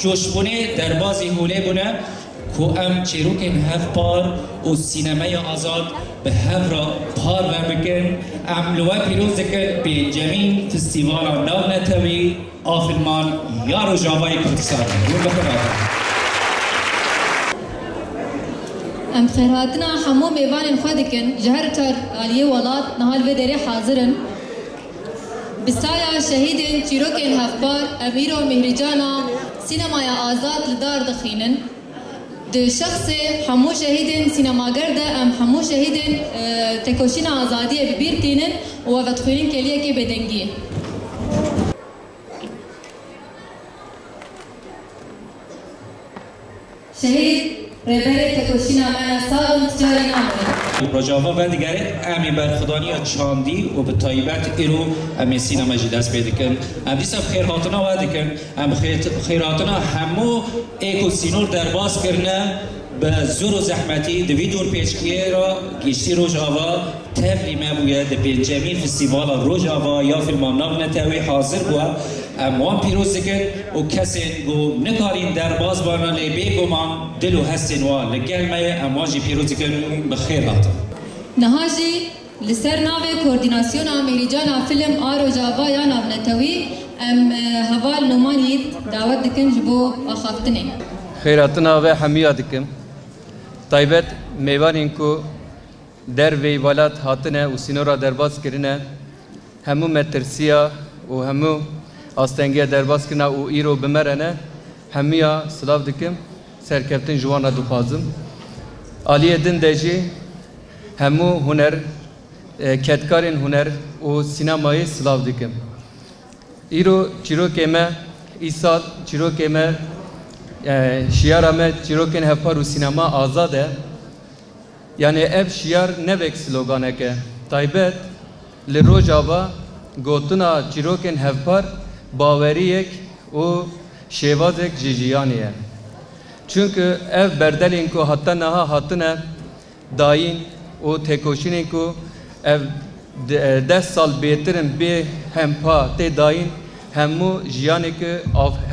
جوشبونه در بازی هوله بونه که ام چیروکن هف پار و سینمای آزاد به هف را پار و بکن ام لوا پیروز دکن به جمین فستیوال نو نتوی آفلمان یا روژاوای کردستان ام خیراتنا همو میوان خودکن جهر تر آلیه ولاد نهال و دری حاضرن بسایا شهیدین چیروکن هفبار امیر و مهرجانا سینمای آزاد لدار دخینن ده شخص همو شهیدین سینماگر ده ام همو شهیدین تکوشین آزادی ببیر تینن و وقتخوین کلیه که بدنگیه شهید رهبر تکوشین آمانا سالم تجاری نامده روژاوا و دیگره امی برخدانی چاندی و به طایبت ایرو امی سینما جداس بیدکن ام دیسا خیرهاتنا و دیکن ام خیرهاتنا همو ایکو سینور در باز کرنه به زور و زحمتی دوی دور پیشکیه را گیشتی روژاوا تفلی مبویه ده پنجمین فستیوال روژاوا یا فیلمان نام نتوی حاضر بوه وان پیروز دکن و کسی گو نکارین در باز بانالی بیگومان دلو هستین و لگلمه امواجی پیروز دکن بخیر هاتن نهاجی لسر ناوی کوردیناسیون مهرجان فیلم آرو جاوا یا ناو نتوی ام هوال نمانید دعوت دکن جبو آخافتنه خیراتنا و حمیه دکم طایبت میوانین کو در وی ولات هاتنه و سینورا درباز کرنه همو مترسیا و همو آستنگی درباز کرنه و ایرو بمرنه همیا سلاف دکم سرکفتن جوانا دخوازم آلیه دن دجی همو هنر کتکارین هنر و سینمایی سلاف دکم ایرو چیرو کمه ایسال چیرو کمه شیار همه چیروکن هفپار و سینما آزاده یعنی اف شیار نوک سلوگانه که طایبت لروجاوا گوتنا چیروکن هفپار باوریک و شیوازک جیجیانیه چونکه اف بردلین کو حتی نها حتنه داین و تکوشینین کو اف 10 سال بیترن به همپا تی داین همو جیانی که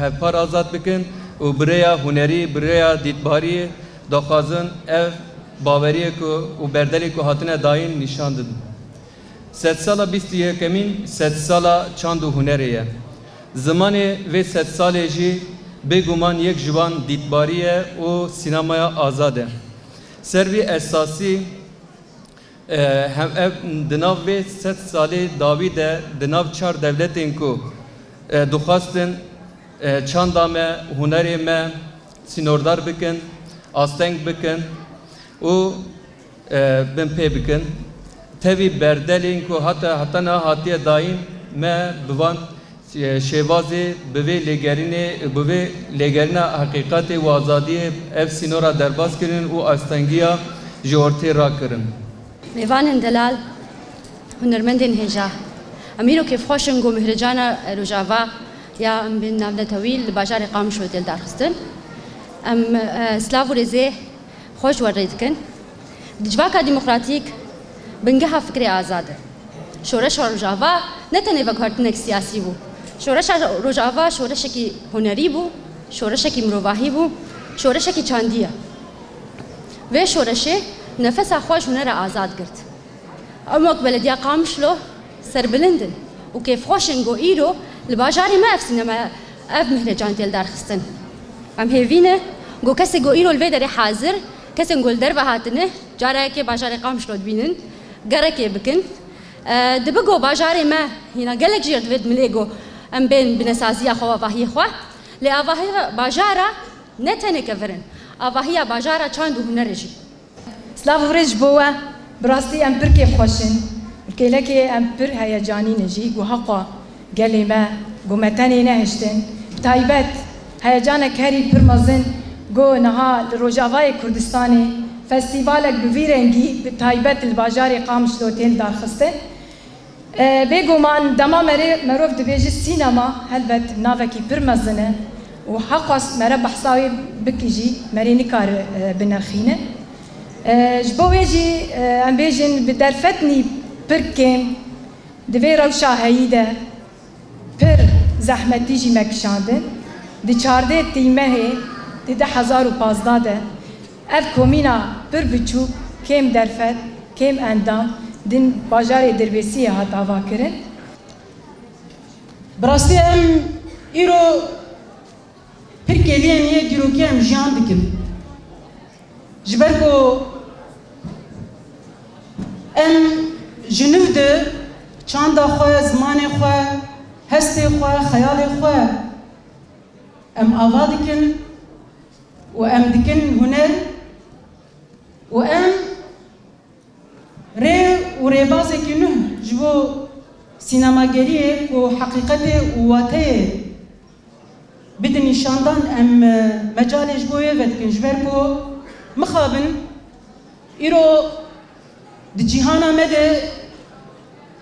هفپار آزاد بکن و برای هنری برای دیدباری دخوازن اف باوریه کو و بردلی کو هاتنه داین نشان دادن 100 سالا 21 کمین 100 سالا چاند و هنریه زمان و 100 ساله جی بگومان یک جوان دیدباریه و سینمای آزاده سروی اساسی هم دناو و 100 ساله داویده دناو 4 دولتین کو دخواستن چاندامه هنری ما سینوردار بکن آستنگ بکن و بمپی بکن تاوی بردلین که حتی نه حتی داین ما بوان شوازی بوی لگرینه حقیقت و آزادی اف سینورا درباز کرن و آستنگیا جورتی را کرن میوان دلال هنرمندین هجا امیرو که خوشن گو مهرجانا روجاوا یا ام بین نام نتویل بازار قام شو دل درخستن ام سلاو رزه خوش ورید کن دجواکا دموکراتیک بنگه فکر آزاده شورش روجاوا نه تنها وکارتنک سیاسی بو شورش روجاوا شورش کی هنری بو شورش کی مروایی بو شورش کی چاندیه و شورش نفس خوش هنر آزاد کرد اما بلدیا قام شلو سربلندن و کیف خوشنگو ایرو الباجاري ما أفسنا ما أف مهرجان تيل دارخستن أم هيفينه جو كسي جو إيرو الفيدري حاضر کسین گل در و هاتنه جاره که باجار قامش رو بینن گره که بکن دبگو باجار ما هنا گلک جیرد ود ملیگو ام بین بنسازیا خوا وحی خوا لآوهی باجارا نتنه کفرن آوهی باجارا چند و هنرجی سلاف ورج بوا براستی ام پر که خوشن کله که ام پر هیجانی نجی گو حقا گلی ما گو متنی نهشتن تایبت هیجان کری پر مزن گو نها روجاوای کردستانی فستیوالک بویرنگی به تایبت الباجار قامش دوتین داخسته بگو من دما مروف دبیج سینما هلبت ناوکی پر مزنه و حقاس مرا بحثاوی بکیجی مری نکار بنرخینه جبویجی ام بیجن بدرفتنی پر کم دوی روشا هیده پر زحمتی جی مکشاندن دی 14 تیمه دی 1015 اف کومینا پر بچوک کم درفت کم اندام دین باجار دربیسی هات آوا کرن براستی ام ایرو پر کلیه نیه دیروکی ام جیان دکن جبر کو ام جنوب ده چاندا خواه زمان خواه هست خواه خیال خواه ام آوا دکن و ام دکن هنر و ام ری و ریبازه که نه جبو سینماگریه و حقیقت واته بده نشاندن ام مجالش بویه ودکن جبر کو مخابن ایرو د جهان مده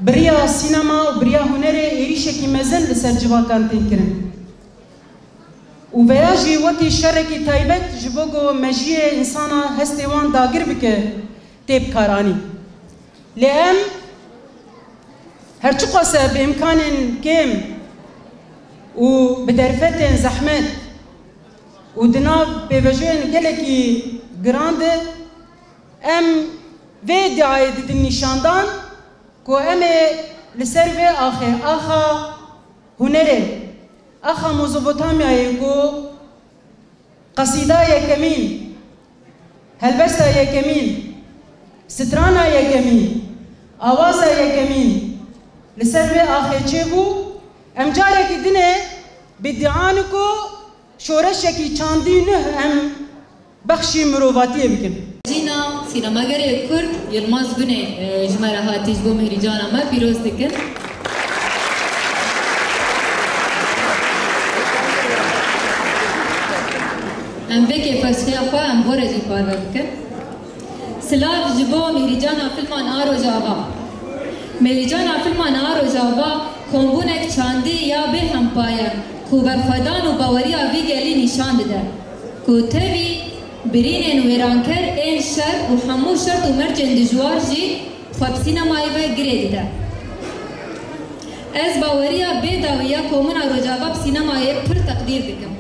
بریا سینما و بریا هنر ایریشه کی مزن لسر جواکان تنکرن و بیاجی وقتی شرکی تایبت جبوگو مجیه انسانا هستیوان داگر بکه تیب کارانی لیم هرچو قاسه بامکان کم و بدرفت زحمت و دناب بوجهن گلکی گرانده ام و دعای دید نشاندان کو ام لسر و آخا هنره آخا مزوبوتامیای کو قصیده یکمین هلبسته یکمین سترانه یکمین آوازه یکمین لسر و آخه چه بو ام جاره که دنه بدعانو کو شورشکی چاندی نه ام بخشی مروواتی بکن جینا سینماگر کرد یلماز بونه جمعه هاتیج بو مهریجان ما پیروز دکن ام بکی فسخی خواه ام بورجی پارو بکن سلاف جبو مهریجان فیلمان آرو جاوا مهریجان فیلمان آرو جاوا کمبونک چاندی یا به هم پایه کو برخوادان و باوری آوی گلی نشان ده کو توی برینن ویرانکر این شر و همو شرط و مرجن دجوار جی خواب سینمایی و گرید ده از باوری بیداویا کومنا رجاواب سینمایی پر تقدیر بکم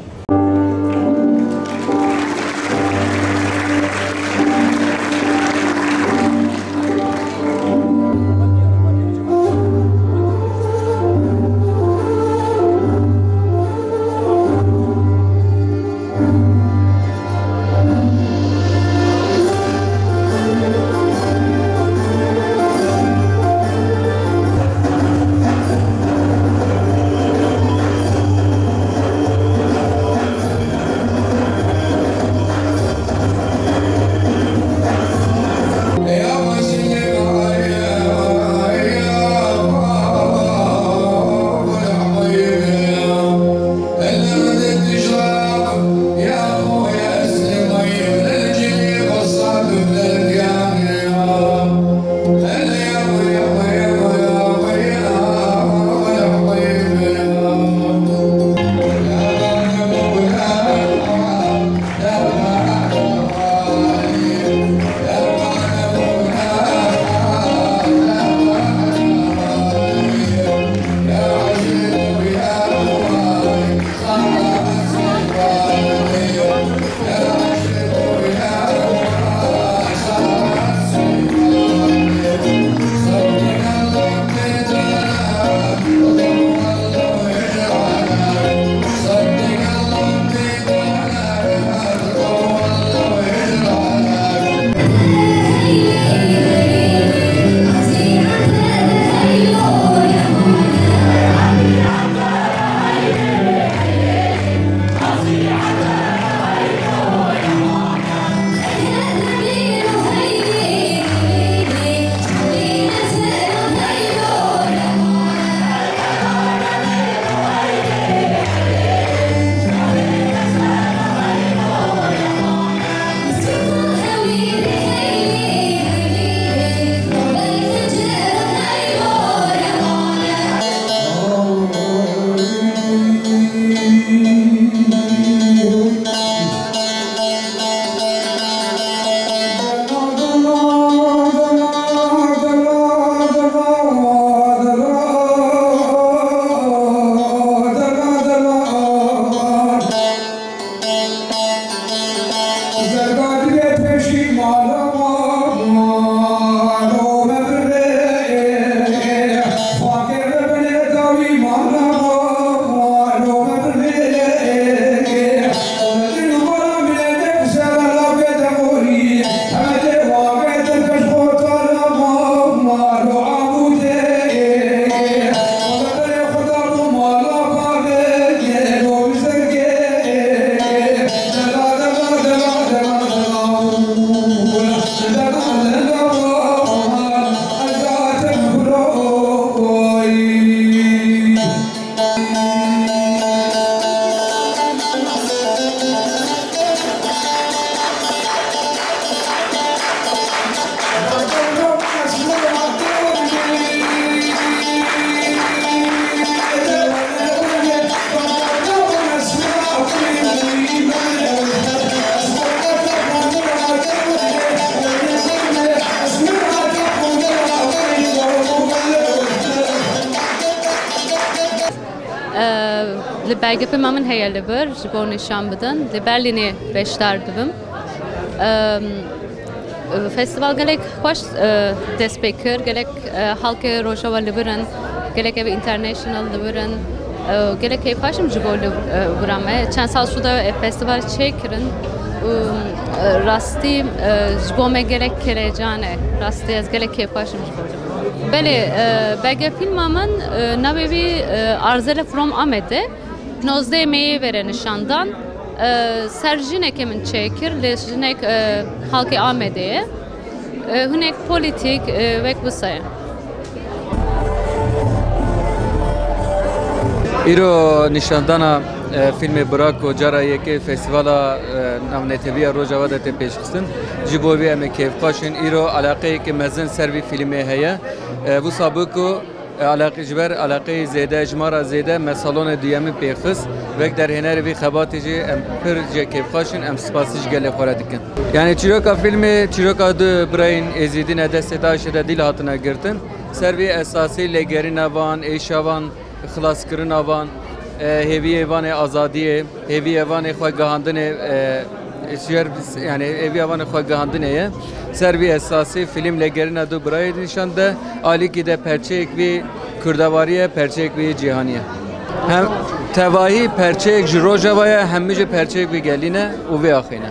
belge filmamın hayali bir, bu nişan bidin. Berlin'e beşterdivim. Festival gelek hoş dest bekir, gelek halkı Rojava Liberan, gelek ev international Liberan, gelek ev paşım jibo Liberan. Çend sal şuda festival çekirin. Rasti jibo me gerek kerejane, rasti az gelek ev paşım jibo. Beli belge filmamın nabevi arzele from Ahmet'e, 19 May'e veren nişandan. Serjinek emin çekir, lejinek halkı Ahmet'e, hünek politik ve kusaya. İro nişandana filmi Brako Cara yeke festivala navneteviya Rojava da te peşkistin. Jibovi eme kevkaşın İro alakayı ki mezin servi filmi heye. Bu sabıku alakı jiber alakayı zede jmara zede mesalon diyemi pekhiz ve der hener vi xabatici em pir kevkaşın em spasiş gele xora dikin. Yani Çiroka filmi Çiroka du brain ezidine desteda şede dil hatına girtin. Servi esası legerina van eşavan خلاص کرنا وان هیوی وان آزادیه هیوی وان خواه گهاندنه شهر yani هیوی وان خواه گهاندنه سروی اساسی فیلم لگرنا دو برای نشانده عالی کی ده پرچک وی کردواریه پرچک وی جهانیه هم تواهی پرچک جروجاویا همیشه پرچک وی گلینه و وی آخینه